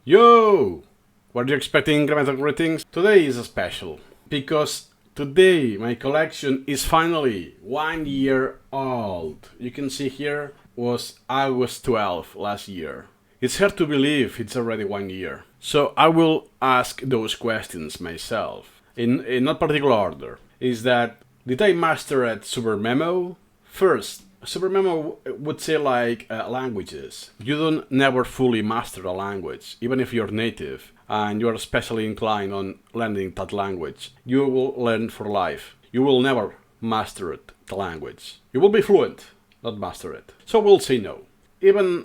Yo! Were you expecting incremental greetings? Today is special because today my collection is finally 1 year old. You can see here was August 12 last year. It's hard to believe it's already 1 year. So I will ask those questions myself in not particular order. Is that did I master at SuperMemo? First, SuperMemo would say like languages. You don't never fully master a language, even if you're native and you're especially inclined on learning that language. You will learn for life. You will never master it, the language. You will be fluent, not master it. So we'll say no. Even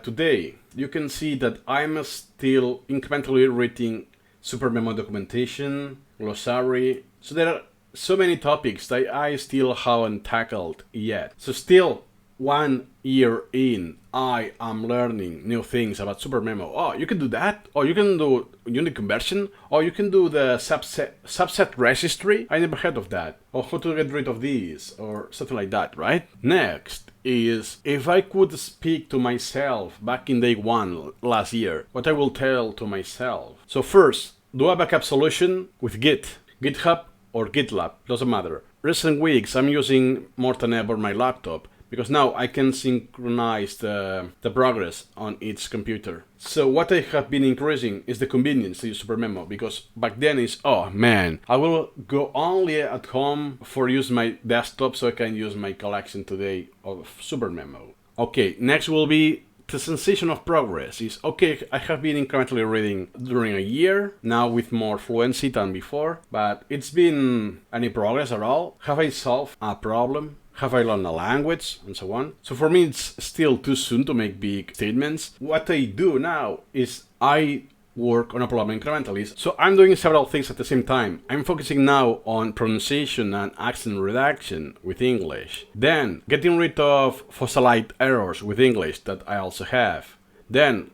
today, you can see that I'm still incrementally reading SuperMemo documentation, glossary. So there are so many topics that I still haven't tackled yet. So still 1 year in, I am learning new things about SuperMemo. Oh, you can do that? Or you can do unit conversion? Or you can do the subset registry? I never heard of that. Or how to get rid of these? Or something like that, right? Next is, if I could speak to myself back in day one last year, what I will tell to myself. So first, do a backup solution with Git, GitHub, or GitLab, doesn't matter. Recent weeks I'm using more than ever my laptop because now I can synchronize the progress on each computer. So what I have been increasing is the convenience to use SuperMemo because back then is, oh man, I will go only at home for use my desktop so I can use my collection today of SuperMemo. Okay, next will be the sensation of progress is, okay, I have been incrementally reading during a year, now with more fluency than before, but it's been any progress at all? Have I solved a problem? Have I learned a language? And so on. So for me, it's still too soon to make big statements. What I do now is I work on a problem incrementally. So I'm doing several things at the same time. I'm focusing now on pronunciation and accent reduction with English. Then getting rid of fossilite errors with English that I also have. Then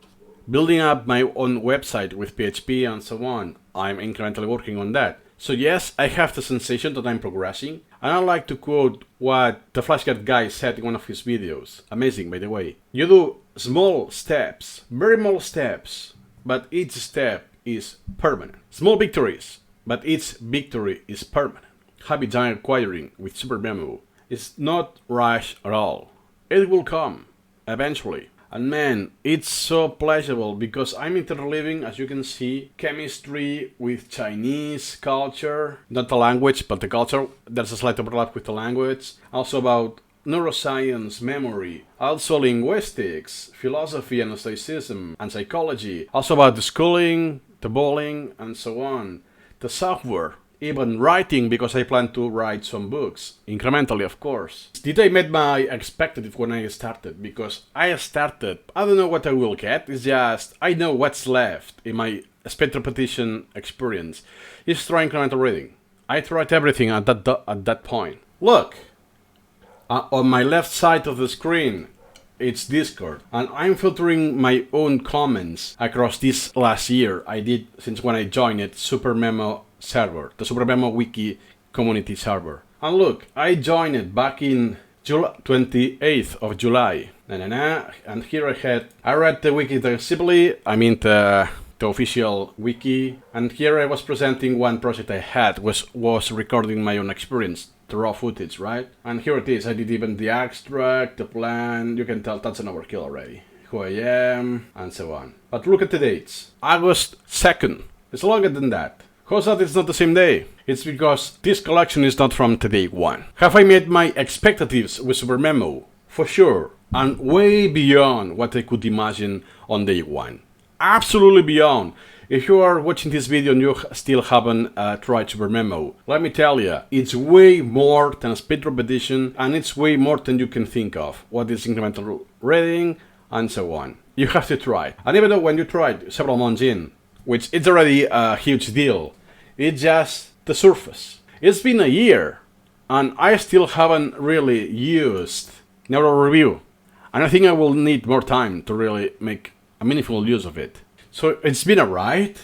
building up my own website with PHP and so on. I'm incrementally working on that. So yes, I have the sensation that I'm progressing. And I like to quote what the Flashcard guy said in one of his videos. Amazing, by the way. You do small steps, very small steps, but each step is permanent. Small victories, but each victory is permanent. Habit acquiring with SuperMemo is not rush at all. It will come, eventually. And man, it's so pleasurable because I'm interleaving, as you can see, chemistry with Chinese culture. Not the language, but the culture. There's a slight overlap with the language. Also about neuroscience, memory, also linguistics, philosophy and stoicism, and psychology. Also about the schooling, the bowling, and so on. The software, even writing, because I plan to write some books, incrementally of course. Did I meet my expectative when I started? Because I started, I don't know what I will get, it's just, I know what's left in my speed repetition experience. It's try incremental reading. I tried everything at that point. Look! On my left side of the screen, it's Discord, and I'm filtering my own comments across this last year I did since when I joined it, SuperMemo server, the SuperMemo wiki community server. And look, I joined it back in 28th of July. And here I read the wiki extensively, I mean the official wiki, and here I was presenting one project I had, was recording my own experience. The raw footage, right? And here it is. I did even the extract, the plan. You can tell that's an overkill already. Who I am, and so on. But look at the dates. August 2nd. It's longer than that. How's that it's not the same day? It's because this collection is not from today one. Have I met my expectations with SuperMemo? For sure. And way beyond what I could imagine on day one. Absolutely beyond. If you are watching this video and you still haven't tried SuperMemo, let me tell you, it's way more than speed repetition and it's way more than you can think of. What is incremental reading and so on. You have to try it. And even though when you try it several months in, which it's already a huge deal, it's just the surface. It's been a year and I still haven't really used neural review. And I think I will need more time to really make a meaningful use of it. So it's been a ride,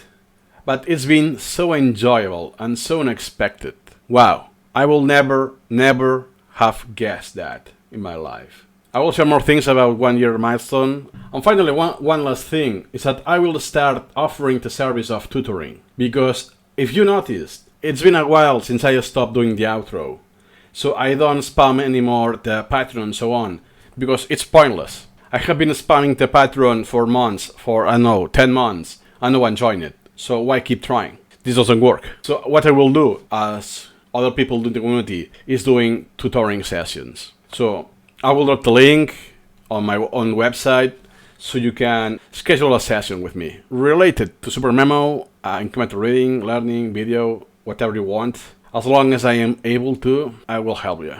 but it's been so enjoyable and so unexpected. Wow, I will never have guessed that in my life. I will share more things about 1 year milestone. And finally, one last thing is that I will start offering the service of tutoring. Because if you noticed, it's been a while since I stopped doing the outro. So I don't spam anymore the Patreon and so on, because it's pointless. I have been spamming the Patreon for months, for, I don't know, 10 months, and no one joined it. So why keep trying? This doesn't work. So what I will do, as other people do in the community, is doing tutoring sessions. So I will drop the link on my own website so you can schedule a session with me related to SuperMemo, incremental reading, learning, video, whatever you want. As long as I am able to, I will help you.